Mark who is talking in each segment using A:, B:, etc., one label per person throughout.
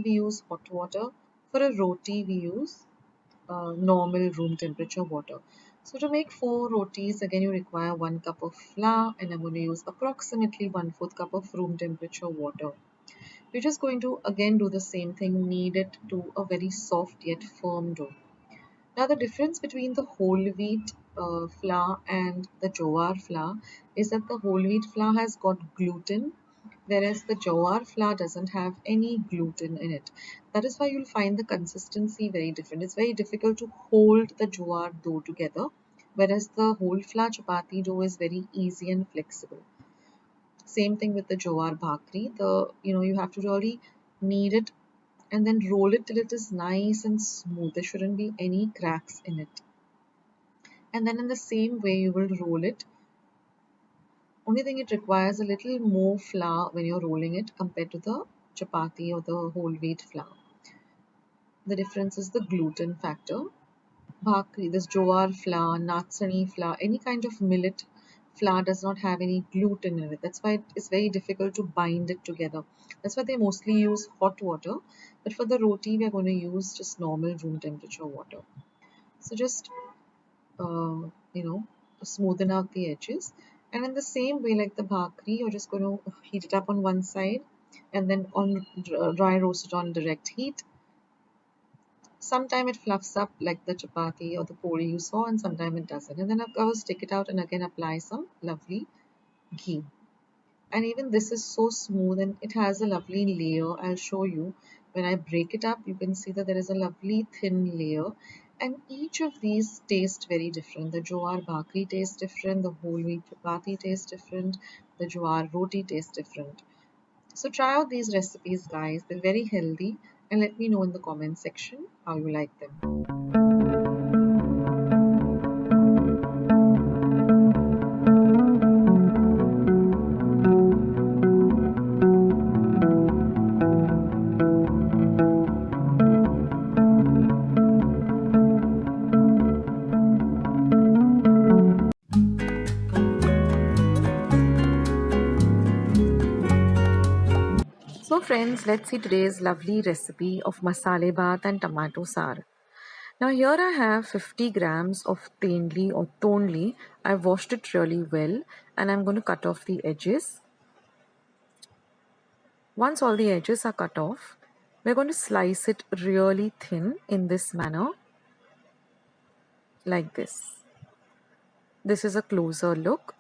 A: we use hot water. For a roti, we use normal room temperature water. So to make 4 rotis, again you require 1 cup of flour, and I'm going to use approximately 1/4 cup of room temperature water. We're just going to again do the same thing, knead it to a very soft yet firm dough. Now the difference between the whole wheat flour and the jowar flour is that the whole wheat flour has got gluten, whereas the jowar flour doesn't have any gluten in it. That is why you'll find the consistency very different. It's very difficult to hold the jowar dough together, whereas the whole flour chapati dough is very easy and flexible. Same thing with the jowar bhakri. You have to really knead it and then roll it till it is nice and smooth. There shouldn't be any cracks in it. And then in the same way you will roll it. Only thing, it requires a little more flour when you're rolling it compared to the chapati or the whole wheat flour. The difference is the gluten factor. Bhakri, this jowar flour, natsani flour, any kind of millet flour does not have any gluten in it. That's why it's very difficult to bind it together. That's why they mostly use hot water. But for the roti, we are going to use just normal room temperature water. So just, smoothen out the edges. And in the same way like the bhakri, you're just going to heat it up on one side and then on dry roast it on direct heat. Sometime it fluffs up like the chapati or the puri you saw, and sometime it doesn't. And then of course take it out and again apply some lovely ghee. And even this is so smooth and it has a lovely layer. I'll show you. When I break it up, you can see that there is a lovely thin layer. And each of these taste very different. The jowar bhakri tastes different. The whole wheat chapati tastes different. The jowar roti tastes different. So try out these recipes, guys. They're very healthy. And let me know in the comment section how you like them. friends, let's see today's lovely recipe of masale bhat and tomato saar. Now here I have 50 grams of tendli or tonli. I've washed it really well and I'm going to cut off the edges. Once all the edges are cut off, we're going to slice it really thin in this manner, like this. This is a closer look.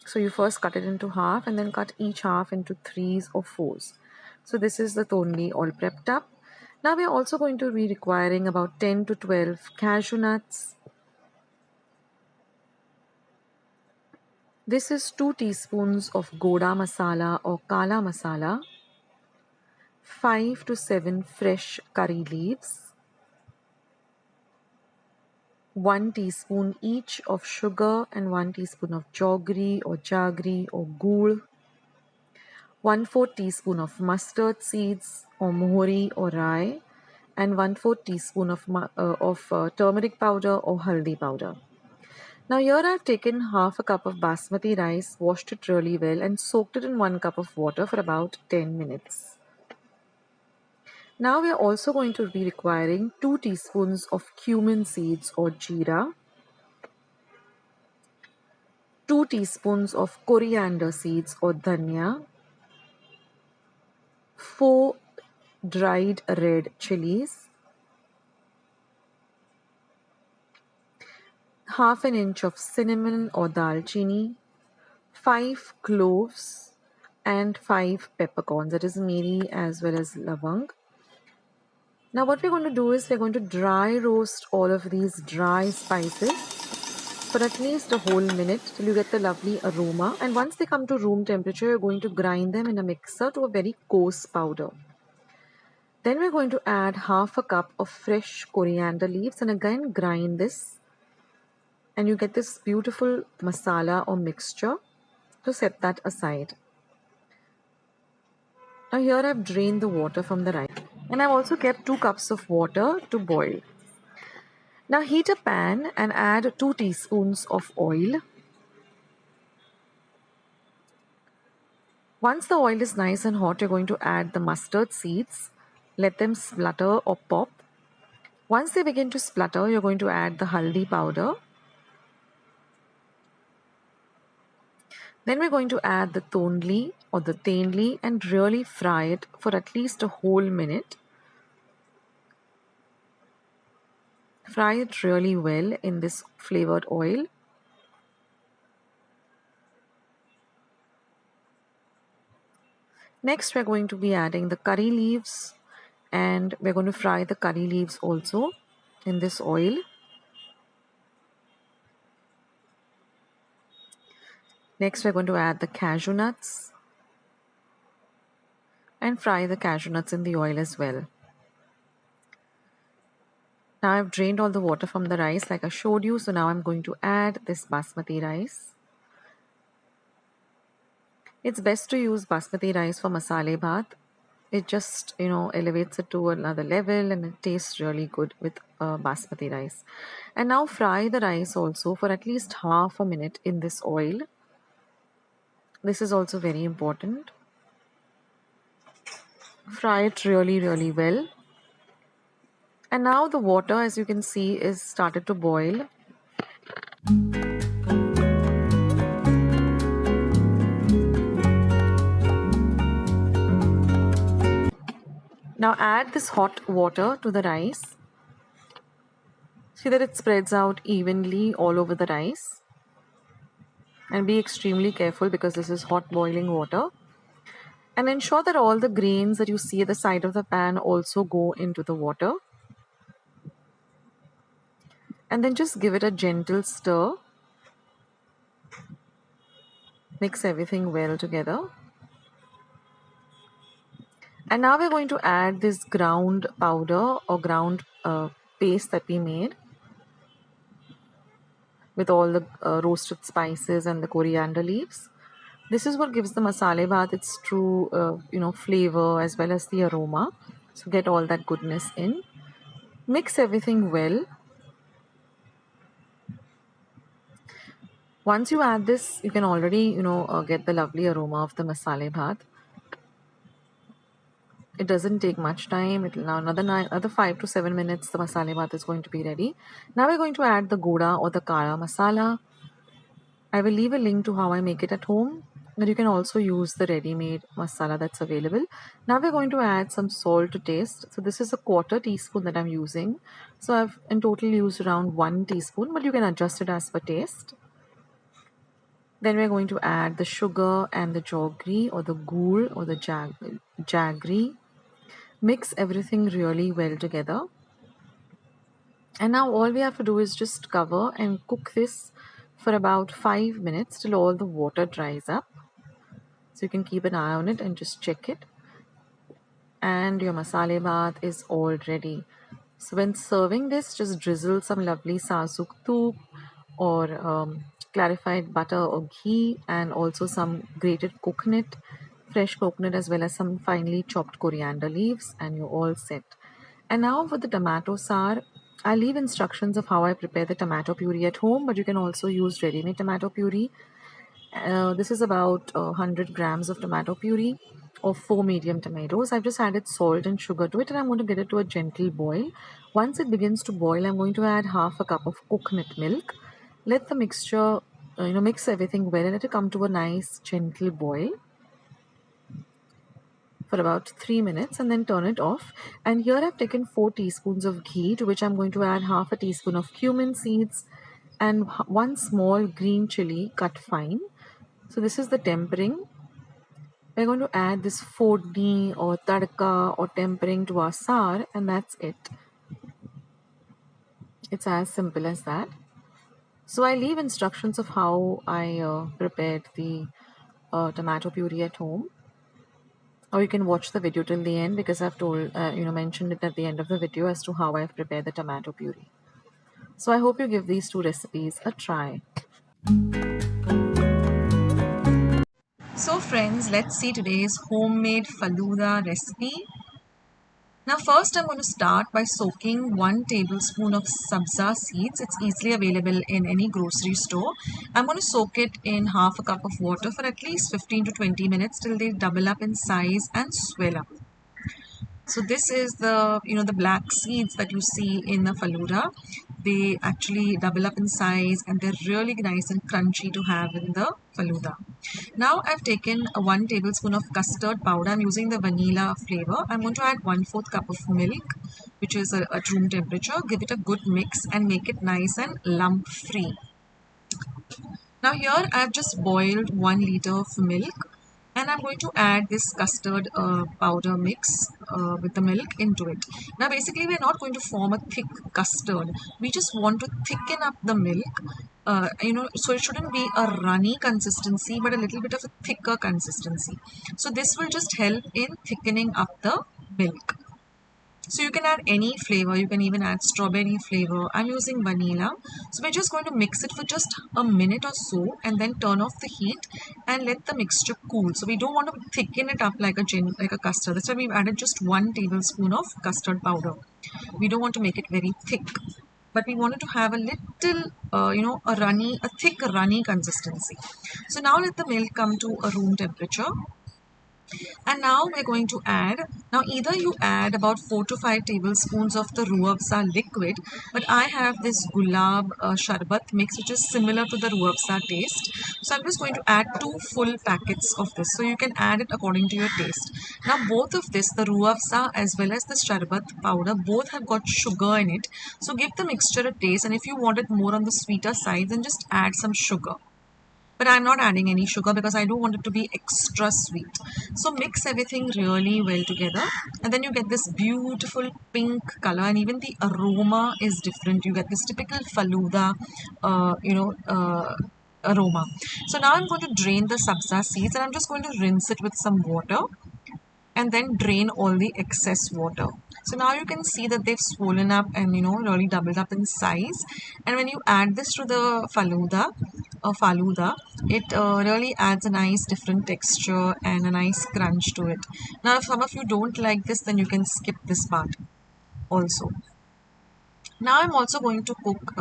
A: So you first cut it into half and then cut each half into threes or fours. So this is the tonli all prepped up. Now we are also going to be requiring about 10 to 12 cashew nuts. This is 2 teaspoons of Goda masala or Kala masala, 5 to 7 fresh curry leaves, 1 teaspoon each of sugar and 1 teaspoon of jaggery or gur, 1/4 teaspoon of mustard seeds or mori or rye, and 1/4 teaspoon of turmeric powder or haldi powder. Now here I've taken half a cup of basmati rice, washed it really well and soaked it in 1 cup of water for about 10 minutes. Now we are also going to be requiring 2 teaspoons of cumin seeds or jeera, 2 teaspoons of coriander seeds or dhania, 4 dried red chilies, half an inch of cinnamon or dalchini, 5 cloves and 5 peppercorns, that is miri as well as lavang. Now what we're going to do is we're going to dry roast all of these dry spices for at least a whole minute till you get the lovely aroma, and once they come to room temperature you're going to grind them in a mixer to a very coarse powder. Then we're going to add half a cup of fresh coriander leaves and again grind this, and you get this beautiful masala or mixture. To set that aside. Now here I've drained the water from the rice and I've also kept 2 cups of water to boil. Now heat a pan and add 2 teaspoons of oil. Once the oil is nice and hot, you're going to add the mustard seeds. Let them splutter or pop. Once they begin to splutter, you're going to add the haldi powder. Then we're going to add the tonli or the tendli and really fry it for at least a whole minute. Fry it really well in this flavored oil. Next, we're going to be adding the curry leaves and we're going to fry the curry leaves also in this oil. Next, we're going to add the cashew nuts and fry the cashew nuts in the oil as well. Now I've drained all the water from the rice like I showed you. So now I'm going to add this basmati rice. It's best to use basmati rice for masale bhat. It just, elevates it to another level and it tastes really good with basmati rice. And now fry the rice also for at least half a minute in this oil. This is also very important. Fry it really, really well. And now the water, as you can see, is started to boil. Now add this hot water to the rice. See that it spreads out evenly all over the rice. And be extremely careful because this is hot boiling water. And ensure that all the grains that you see at the side of the pan also go into the water. And then just give it a gentle stir. Mix everything well together. And now we're going to add this ground powder or ground paste that we made with all the roasted spices and the coriander leaves. This is what gives the masale bhat its true, flavor as well as the aroma. So get all that goodness in. Mix everything well. Once you add this, you can already, get the lovely aroma of the masale bhat. It doesn't take much time. It'll now another 5 to 7 minutes. The masala bath is going to be ready. Now we're going to add the goda or the kara masala. I will leave a link to how I make it at home, but you can also use the ready-made masala that's available. Now we're going to add some salt to taste. So this is a quarter teaspoon that I'm using. So I've in total used around 1 teaspoon, but you can adjust it as per taste. Then we're going to add the sugar and the jaggery or the gur or the jaggery. Mix everything really well together. And now all we have to do is just cover and cook this for about 5 minutes till all the water dries up. So you can keep an eye on it and just check it. And your masala bath is all ready. So when serving this, just drizzle some lovely sasuk toop or clarified butter or ghee, and also some grated coconut, fresh coconut, as well as some finely chopped coriander leaves, and you're all set. And now for the tomato sour, I leave instructions of how I prepare the tomato puree at home, but you can also use ready-made tomato puree. This is about 100 grams of tomato puree or 4 medium tomatoes. I've just added salt and sugar to it, and I'm going to get it to a gentle boil. Once it begins to boil, I'm going to add half a cup of coconut milk. Let the mixture, mix everything well and let it come to a nice gentle boil for about 3 minutes, and then turn it off. And here I've taken 4 teaspoons of ghee, to which I'm going to add half a teaspoon of cumin seeds and 1 small green chili cut fine. So this is the tempering. We're going to add this fodni or tadka or tempering to our sour, and that's it. It's as simple as that. So I leave instructions of how I prepared the tomato puree at home. Or you can watch the video till the end, because I've mentioned it at the end of the video as to how I've prepared the tomato puree. So I hope you give these 2 recipes a try. So friends, let's see today's homemade faluda recipe. Now first I'm going to start by soaking 1 tablespoon of sabza seeds. It's easily available in any grocery store. I'm going to soak it in half a cup of water for at least 15 to 20 minutes till they double up in size and swell up. So this is the black seeds that you see in the faluda. They actually double up in size and they're really nice and crunchy to have in the faluda. Now I've taken 1 tablespoon of custard powder. I'm using the vanilla flavor. I'm going to add 1/4 cup of milk, which is at room temperature. Give it a good mix and make it nice and lump free. Now here I've just boiled 1 liter of milk, and I'm going to add this custard powder mix with the milk into it. Now basically we're not going to form a thick custard. We just want to thicken up the milk, so it shouldn't be a runny consistency but a little bit of a thicker consistency. So this will just help in thickening up the milk. So you can add any flavor. You can even add strawberry flavor. I'm using vanilla. So we're just going to mix it for just a minute or so and then turn off the heat and let the mixture cool. So we don't want to thicken it up like a custard. That's why we've added just 1 tablespoon of custard powder. We don't want to make it very thick, but we wanted to have a little, a thick runny consistency. So now let the milk come to a room temperature. And now we're going to add, now either you add about 4 to 5 tablespoons of the ruafza liquid, but I have this gulab sharbat mix which is similar to the ruafza taste. So I'm just going to add 2 full packets of this. So you can add it according to your taste. Now both of this, the ruafza as well as the sharbat powder, both have got sugar in it. So give the mixture a taste, and if you want it more on the sweeter side, then just add some sugar. But I'm not adding any sugar because I don't want it to be extra sweet. So mix everything really well together, and then you get this beautiful pink color, and even the aroma is different. You get this typical faluda, aroma. So now I'm going to drain the sabza seeds, and I'm just going to rinse it with some water and then drain all the excess water. So now you can see that they've swollen up and really doubled up in size. And when you add this to the faluda, it really adds a nice different texture and a nice crunch to it. Now if some of you don't like this, then you can skip this part also. Now I'm also going to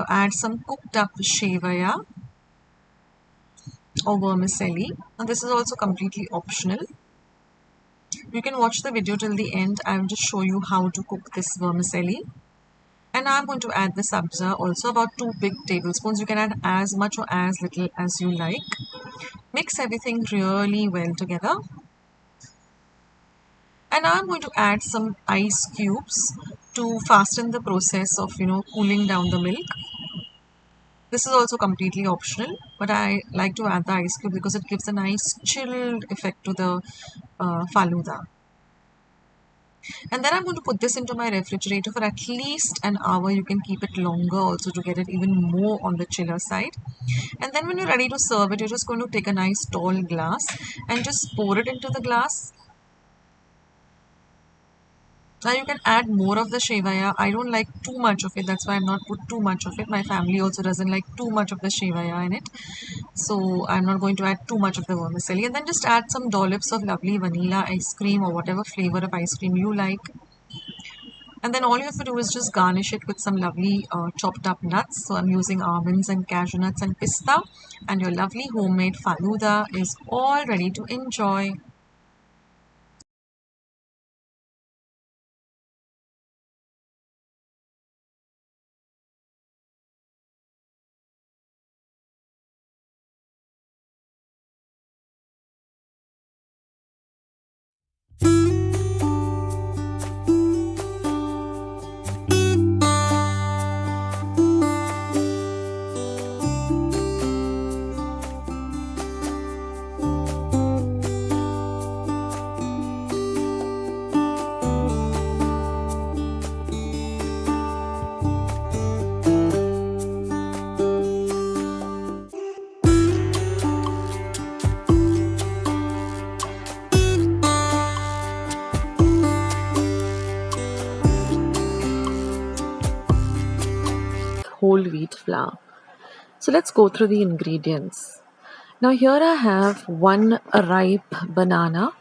A: add some cooked up shevaya or vermicelli, and this is also completely optional. You can watch the video till the end. I will just show you how to cook this vermicelli. And I'm going to add the sabza, also about 2 big tablespoons. You can add as much or as little as you like. Mix everything really well together. And I'm going to add some ice cubes to fasten the process of, cooling down the milk. This is also completely optional, but I like to add the ice cube because it gives a nice chilled effect to the faluda. And then I'm going to put this into my refrigerator for at least an hour. You can keep it longer also to get it even more on the chiller side. And then when you're ready to serve it, you're just going to take a nice tall glass and just pour it into the glass. Now you can add more of the shevaya. I don't like too much of it. That's why I'm not put too much of it. My family also doesn't like too much of the shevaya in it. So I'm not going to add too much of the vermicelli. And then just add some dollops of lovely vanilla ice cream or whatever flavor of ice cream you like. And then all you have to do is just garnish it with some lovely chopped up nuts. So I'm using almonds and cashew nuts and pista. And your lovely homemade faluda is all ready to enjoy. Whole wheat flour. So let's go through the ingredients. Now here I have 1 ripe banana.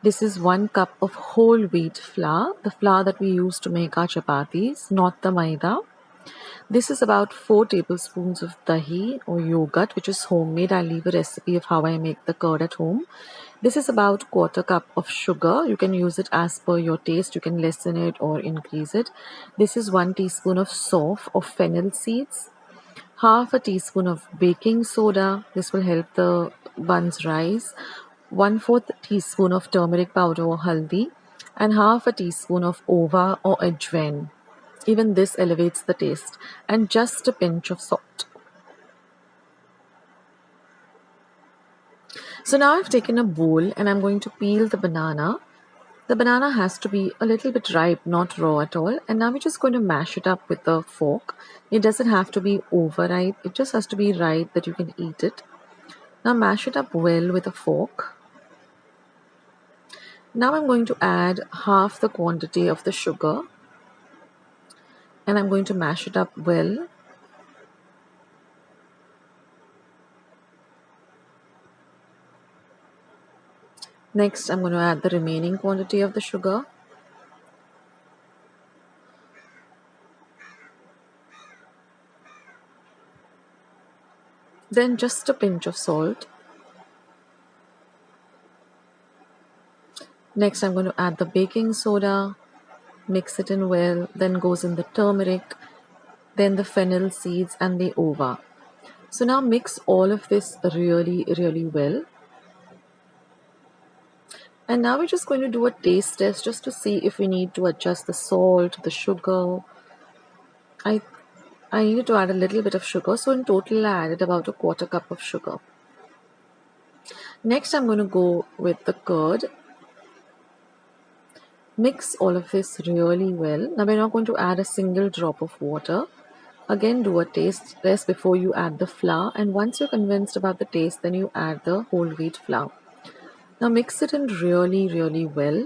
A: This is 1 cup of whole wheat flour, the flour that we use to make our chapatis, not the maida. This is about 4 tablespoons of dahi or yogurt, which is homemade. I'll leave a recipe of how I make the curd at home. This is about 1/4 cup of sugar. You can use it as per your taste. You can lessen it or increase it. This is 1 teaspoon of sof or fennel seeds. Half a teaspoon of baking soda. This will help the buns rise. 1/4 teaspoon of turmeric powder or haldi. And half a teaspoon of ova or ajwain. Even this elevates the taste. And just a pinch of salt. So now I've taken a bowl and I'm going to peel the banana. The banana has to be a little bit ripe, not raw at all. And now we're just going to mash it up with a fork. It doesn't have to be overripe. It just has to be ripe that you can eat it. Now mash it up well with a fork. Now I'm going to add half the quantity of the sugar. And I'm going to mash it up well. Next, I'm going to add the remaining quantity of the sugar. Then just a pinch of salt. Next, I'm going to add the baking soda. Mix it in well. Then goes in the turmeric. Then the fennel seeds and the ova. So now mix all of this really, really well. And now we're just going to do a taste test just to see if we need to adjust the salt, the sugar. I needed to add a little bit of sugar. So in total, I added about a 1/4 cup of sugar. Next, I'm going to go with the curd. Mix all of this really well. Now we're not going to add a single drop of water. Again, do a taste test before you add the flour. And once you're convinced about the taste, then you add the whole wheat flour. Now mix it in really, really well.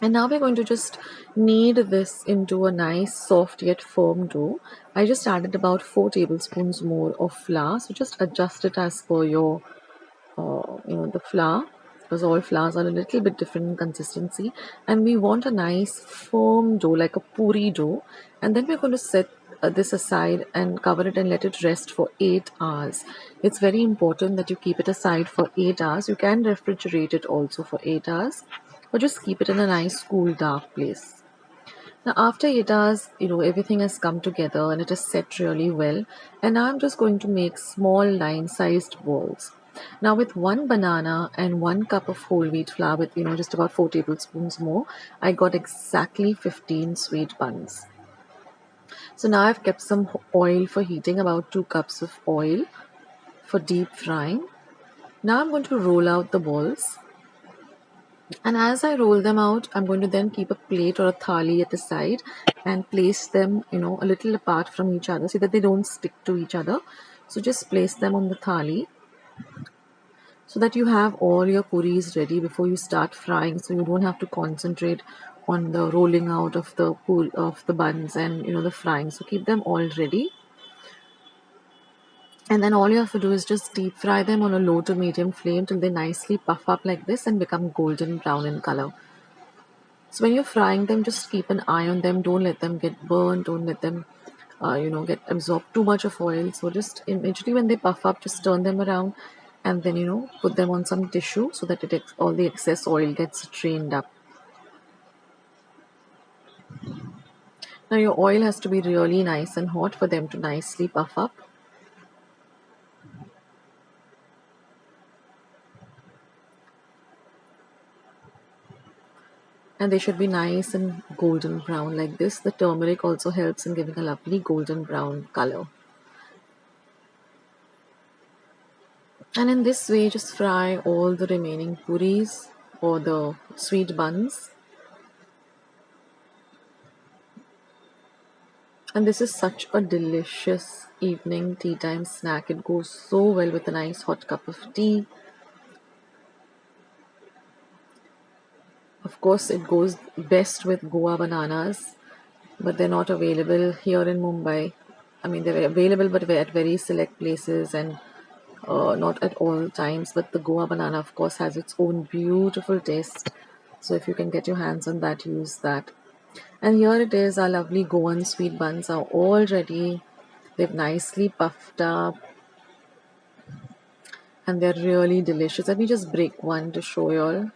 A: And now we're going to just knead this into a nice soft yet firm dough. I just added about 4 tablespoons more of flour. So just adjust it as per your, the flour. Because all flours are a little bit different in consistency. And we want a nice firm dough, like a puri dough. And then we're going to set this aside and cover it and let it rest for 8 hours. It's very important that you keep it aside for 8 hours. You can refrigerate it also for 8 hours, or just keep it in a nice cool dark place. Now after 8 hours, everything has come together and it is set really well. And now I'm just going to make small line-sized balls. Now with 1 banana and 1 cup of whole wheat flour with, just about 4 tablespoons more, I got exactly 15 sweet buns. So now I've kept some oil for heating, about 2 cups of oil for deep frying. Now I'm going to roll out the balls. And as I roll them out, I'm going to then keep a plate or a thali at the side and place them, a little apart from each other so that they don't stick to each other. So just place them on the thali so that you have all your puris ready before you start frying, so you don't have to concentrate on the rolling out of the buns and the frying. So keep them all ready. And then all you have to do is just deep fry them on a low to medium flame till they nicely puff up like this and become golden brown in color. So when you're frying them, just keep an eye on them. Don't let them get burned. Don't let them, get absorbed too much of oil. So just immediately when they puff up, just turn them around and then, put them on some tissue so that all the excess oil gets drained up. Now your oil has to be really nice and hot for them to nicely puff up. And they should be nice and golden brown like this. The turmeric also helps in giving a lovely golden brown color. And in this way, just fry all the remaining puris or the sweet buns. And this is such a delicious evening tea time snack. It goes so well with a nice hot cup of tea. Of course, it goes best with Goa bananas, but they're not available here in Mumbai. I mean, they're available, but at very select places and not at all times. But the Goa banana, of course, has its own beautiful taste. So if you can get your hands on that, use that. And here it is, our lovely Goan sweet buns are all ready. They've nicely puffed up. And they're really delicious. Let me just break one to show you all.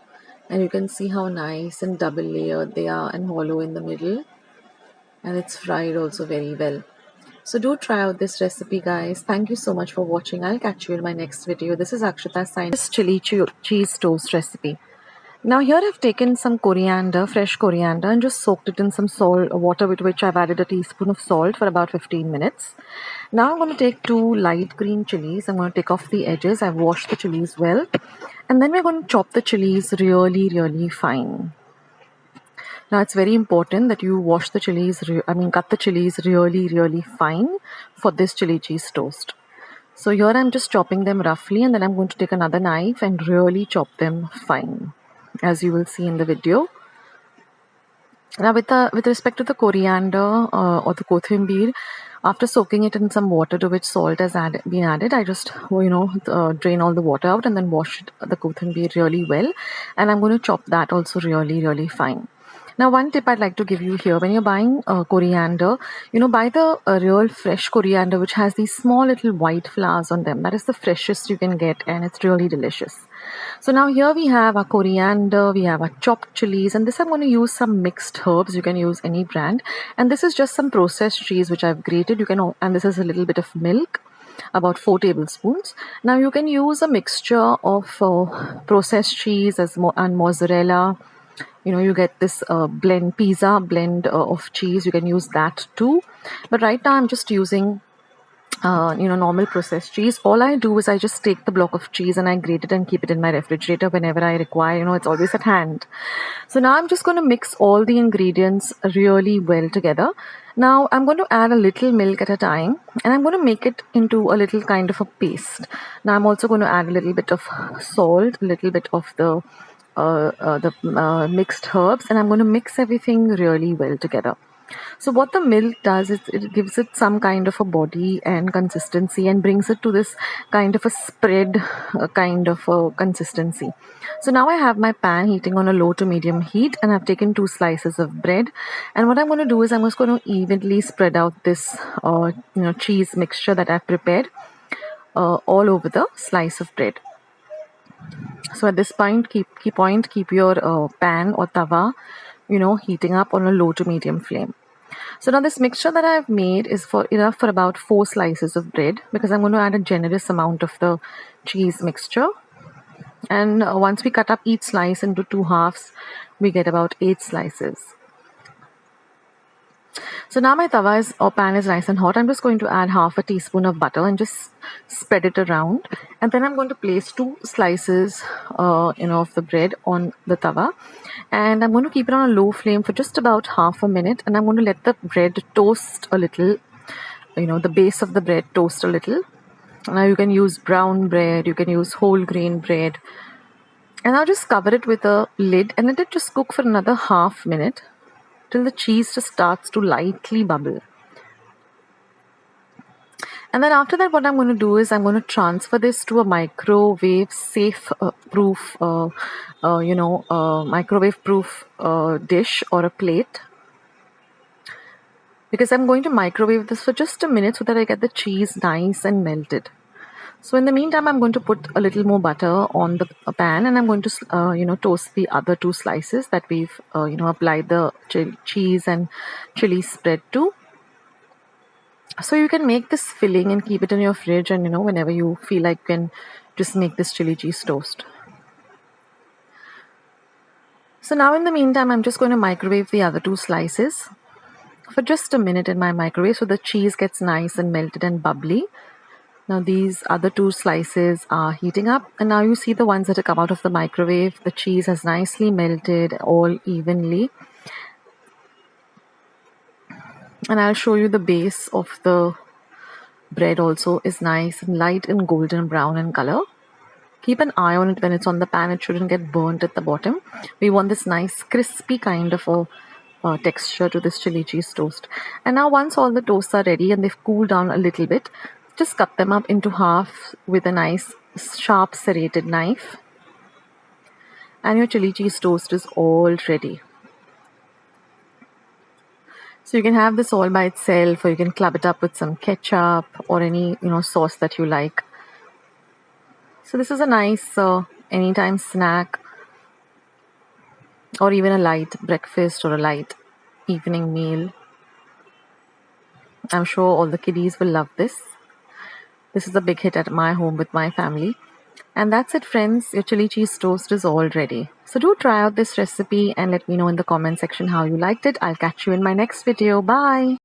A: And you can see how nice and double layered they are and hollow in the middle. And it's fried also very well. So do try out this recipe, guys. Thank you so much for watching. I'll catch you in my next video. This is Akshita signing. This chili cheese toast recipe. Now here I've taken some coriander, fresh coriander, and just soaked it in some water with which I've added a teaspoon of salt for about 15 minutes. Now I'm going to take 2 light green chilies. I'm going to take off the edges. I've washed the chilies well. And then we're going to chop the chilies really, really fine. Now it's very important that you cut the chilies really, really fine for this chili cheese toast. So here I'm just chopping them roughly, and then I'm going to take another knife and really chop them fine, as you will see in the video. Now with respect to the coriander or the kothambir, after soaking it in some water to which salt has been added, I just drain all the water out and then wash the kothambir really well. And I'm going to chop that also really, really fine. Now one tip I'd like to give you here, when you're buying coriander, buy the real fresh coriander which has these small little white flowers on them. That is the freshest you can get, and it's really delicious. So now here we have our coriander, we have our chopped chilies, and this I'm going to use some mixed herbs. You can use any brand. And this is just some processed cheese which I've grated. And this is a little bit of milk, about 4 tablespoons. Now you can use a mixture of processed cheese and mozzarella. You get this pizza blend of cheese. You can use that too. But right now I'm just using normal processed cheese. All I do is I just take the block of cheese and I grate it and keep it in my refrigerator whenever I require. It's always at hand. So now I'm just going to mix all the ingredients really well together. Now I'm going to add a little milk at a time, and I'm going to make it into a little kind of a paste. Now I'm also going to add a little bit of salt, a little bit of the mixed herbs, and I'm going to mix everything really well together.
B: So what the milk does is it gives it some kind of a body and consistency and brings it to this kind of a spread kind of a consistency. So now I have my pan heating on a low to medium heat, and I've taken 2 slices of bread. And what I'm going to do is I'm just going to evenly spread out this cheese mixture that I've prepared all over the slice of bread. So at this point, keep your pan or tawa, heating up on a low to medium flame. So now this mixture that I've made is enough for about 4 slices of bread, because I'm going to add a generous amount of the cheese mixture. And once we cut up each slice into 2 halves, we get about 8 slices. So now my tawa or pan is nice and hot. I'm just going to add half a teaspoon of butter and just spread it around. And then I'm going to place 2 slices, of the bread on the tawa. And I'm going to keep it on a low flame for just about half a minute. And I'm going to let the bread toast a little, the base of the bread toast a little. Now you can use brown bread, you can use whole grain bread. And I'll just cover it with a lid and let it just cook for another half minute till the cheese just starts to lightly bubble. And then after that, what I'm going to do is I'm going to transfer this to a microwave safe proof, microwave proof dish or a plate. Because I'm going to microwave this for just a minute so that I get the cheese nice and melted. So in the meantime, I'm going to put a little more butter on the pan, and I'm going to, toast the other 2 slices that we've, applied the cheese and chili spread to. So you can make this filling and keep it in your fridge, and whenever you feel like, you can just make this chili cheese toast. So now in the meantime, I'm just going to microwave the other 2 slices for just a minute in my microwave so the cheese gets nice and melted and bubbly. Now these other 2 slices are heating up, and now you see the ones that have come out of the microwave. The cheese has nicely melted all evenly. And I'll show you the base of the bread also is nice and light and golden brown in color. Keep an eye on it when it's on the pan. It shouldn't get burnt at the bottom. We want this nice crispy kind of a texture to this chili cheese toast. And now once all the toasts are ready and they've cooled down a little bit, just cut them up into half with a nice sharp serrated knife. And your chili cheese toast is all ready. So you can have this all by itself, or you can club it up with some ketchup or any sauce that you like. So this is a nice anytime snack, or even a light breakfast or a light evening meal. I'm sure all the kiddies will love this. This is a big hit at my home with my family. And that's it, friends. Your chili cheese toast is all ready. So do try out this recipe and let me know in the comment section how you liked it. I'll catch you in my next video. Bye.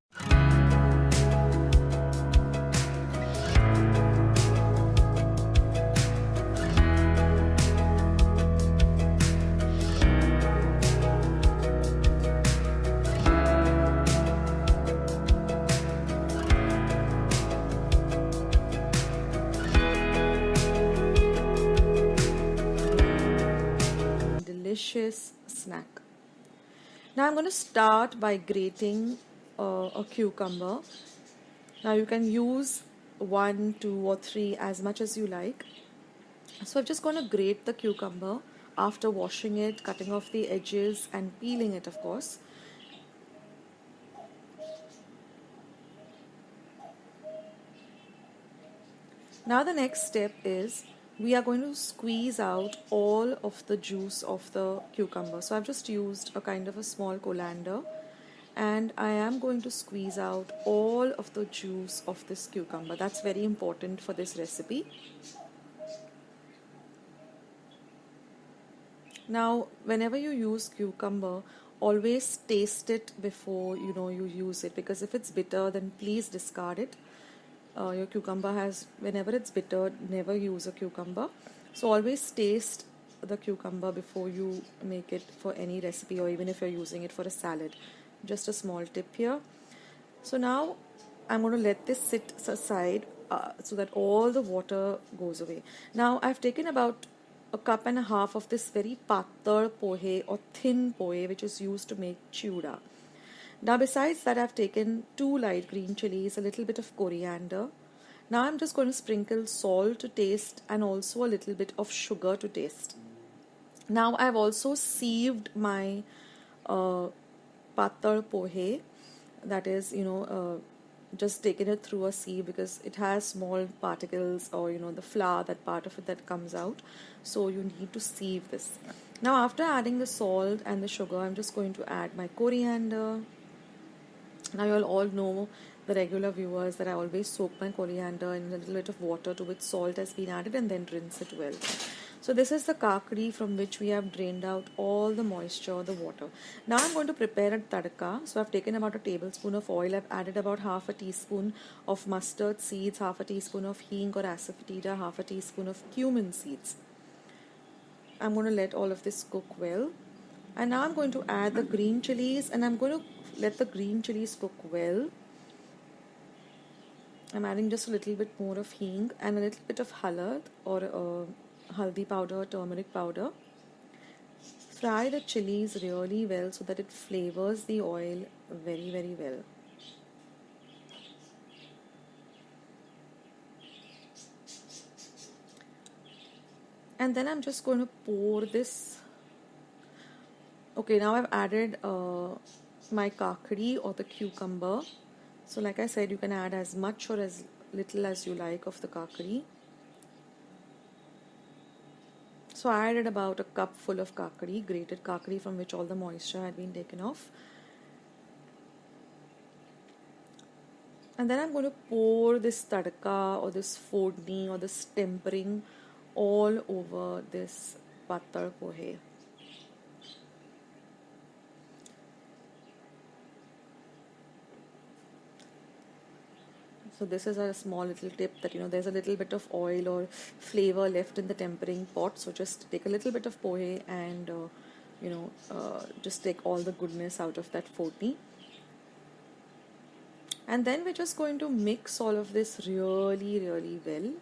B: Delicious snack. Now I'm going to start by grating a cucumber. Now you can use 1, 2 or 3 as much as you like. So I'm just going to grate the cucumber after washing it, cutting off the edges and peeling it, of course. Now the next step is we are going to squeeze out all of the juice of the cucumber. So I've just used a kind of a small colander, and I am going to squeeze out all of the juice of this cucumber. That's very important for this recipe. Now whenever you use cucumber, always taste it before you use it, because if it's bitter, then please discard it. Your cucumber whenever it's bitter, never use a cucumber. So always taste the cucumber before you make it for any recipe, or even if you're using it for a salad. Just a small tip here. So now I'm going to let this sit aside so that all the water goes away. Now I've taken about 1.5 cups of this very patal pohe or thin pohe, which is used to make chura. Now besides that, I've taken 2 light green chilies, a little bit of coriander. Now I'm just going to sprinkle salt to taste and also a little bit of sugar to taste. Now I've also sieved my patal pohe, that is, just taken it through a sieve because it has small particles, or the flour, that part of it that comes out. So you need to sieve this. Now after adding the salt and the sugar, I'm just going to add my coriander. Now you'll all know, the regular viewers, that I always soak my coriander in a little bit of water to which salt has been added and then rinse it well. So this is the kakri from which we have drained out all the moisture, the water. Now I'm going to prepare a tadka. So I've taken about a tablespoon of oil. I've added about half a teaspoon of mustard seeds, half a teaspoon of hing or asafoetida, half a teaspoon of cumin seeds. I'm going to let all of this cook well. And now I'm going to add the green chilies, and I'm going to let the green chilies cook well. I'm adding just a little bit more of hing and a little bit of halad, or haldi powder, turmeric powder. Fry the chilies really well so that it flavors the oil very, very well. And then I'm just going to pour this. Okay, now I've added my kakri, or the cucumber. So like I said, you can add as much or as little as you like of the kakri. So I added about a cup full of kakri, grated kakri, from which all the moisture had been taken off. And then I'm going to pour this tadka, or this fodni, or this tempering all over this patal pohe. So this is a small little tip, that there's a little bit of oil or flavor left in the tempering pot. So just take a little bit of pohe and just take all the goodness out of that fodni. And then we're just going to mix all of this really, really well.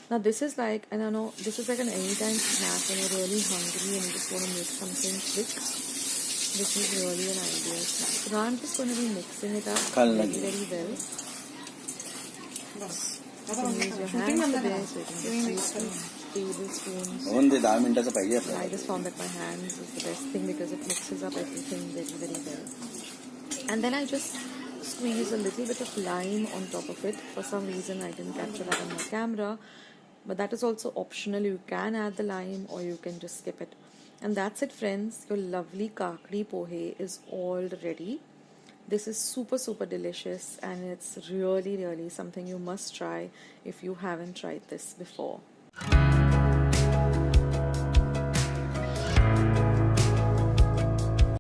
B: Now this is like, and I know this is like an anytime snack when you're really hungry and you just want to make something quick. This is really an ideal snack. So now I'm just going to be mixing it up very, very well. So use your hands for this, so you can just use tablespoons. I just found that my hands is the best thing because it mixes up everything very, very well. And then I just squeeze a little bit of lime on top of it. For some reason I didn't capture that on my camera, but that is also optional. You can add the lime or you can just skip it. And that's it, friends. Your lovely kakri pohe is all ready. This is super, super delicious, and it's really, really something you must try if you haven't tried this before.